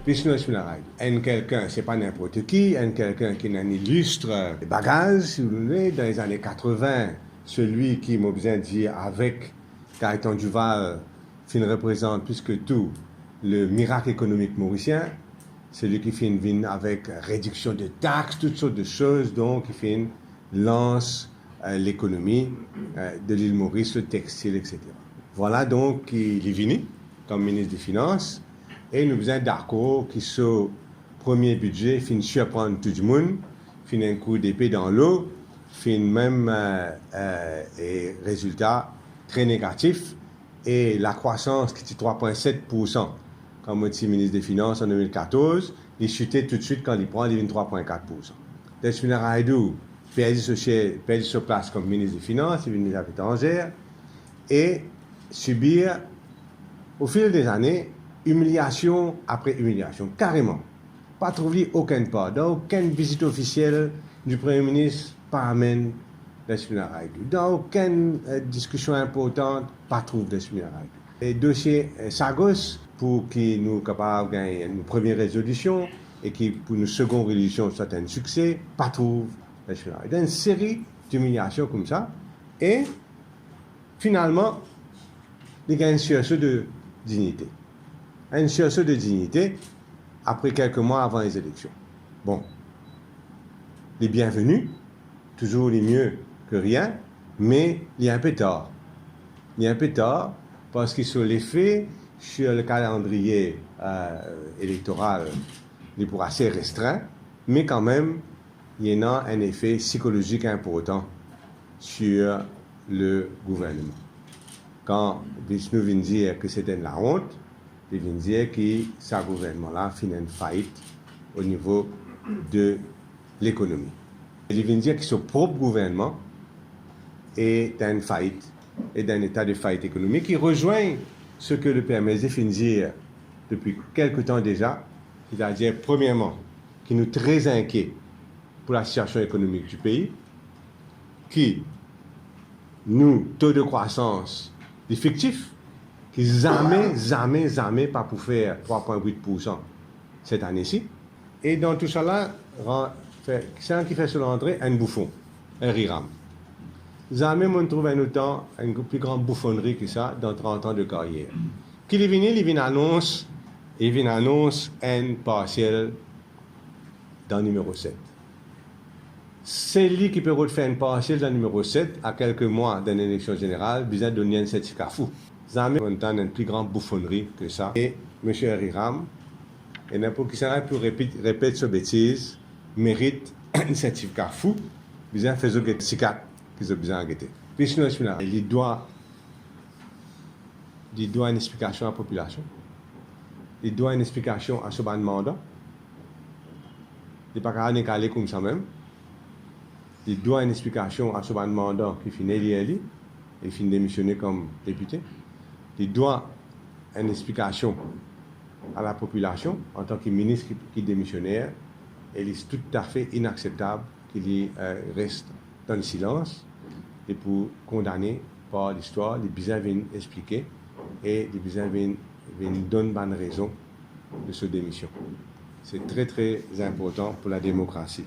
Business et quelqu'un, c'est pas n'importe qui, quelqu'un qui a un illustre bagage, si vous voulez, dans les années 80, celui qui m'a besoin de dire avec Gaëtan Duval, qui représente plus que tout le miracle économique mauricien, celui qui fait une vigne avec réduction de taxes, toutes sortes de choses, donc qui fait une lance l'économie de l'île Maurice, le textile, etc. Voilà donc il est venu comme ministre des Finances et nous avons d'accord qui sur premier budget fin surprendre tout le monde, fin un coup d'épée dans l'eau, fin même résultat très négatif et la croissance qui était 3,7% comme aussi ministre des Finances en 2014, il chutait tout de suite quand il prend, il devient 3,4%. Desmina Raidou perdu sur place comme ministre des Finances, il est ministre des Affaires étrangères et subir au fil des années humiliation après humiliation, carrément. Pas trouvé aucune part, dans aucune visite officielle du Premier ministre, pas amène Desmina Raidou. Dans aucune discussion importante, pas trouvé Desmina Raidou. Les dossiers Sagos, pour qui nous sommes capables de gagner une première résolution et qui, pour une seconde résolution, soit un succès, pas trouvé Desmina Raidou. Une série d'humiliations comme ça. Et finalement, il y a une sursaut de dignité. Un sursaut de dignité après quelques mois avant les élections. Bon, les bienvenus, toujours les mieux que rien, mais il y a un peu tard. Il y a un peu tard parce que sur les faits, sur le calendrier électoral, il est pour assez restreint, mais quand même, il y en a un effet psychologique important sur le gouvernement. Quand Vishnu vient dire que c'était de la honte, il vient dire que ce gouvernement-là finit une faillite au niveau de l'économie. Il vient dire que son propre gouvernement est dans une faillite, est dans un état de faillite économique qui rejoint ce que le Père Mézé vient dire depuis quelque temps déjà, c'est-à-dire, premièrement, qui nous très inquiets pour la situation économique du pays, qui nous, taux de croissance effectif, qui jamais pas pour faire 3,8% cette année-ci. Et dans tout cela, c'est un qui fait sur l'entrée un bouffon, un riram. Jamais on trouve un autant, une plus grande bouffonnerie que ça dans 30 ans de carrière. Qui est venu, il annonce un partiel dans le numéro 7. C'est lui qui peut refaire une partielle dans le numéro 7 à quelques mois d'une élection générale, besoin de donner un certificat fou. Jamais on entend une plus grande bouffonnerie que ça. Et M. Riram, et n'importe qui s'arrête pour répéter cette bêtise, mérite un certificat fou, besoin de faire ce certificat qu'ils ont besoin de guetter. Puis sinon, il doit une explication à la population. Il doit une explication à ce mandat. Il n'est pas capable de aller comme ça même. Il doit une explication à ce mandat qui finit élu et finit démissionner comme député. Il doit une explication à la population en tant que ministre qui est démissionnaire. Et il est tout à fait inacceptable qu'il reste dans le silence et pour condamner par l'histoire, les besoins viennent expliquer et les besoins viennent donner bonne raison de cette démission. C'est très très important pour la démocratie.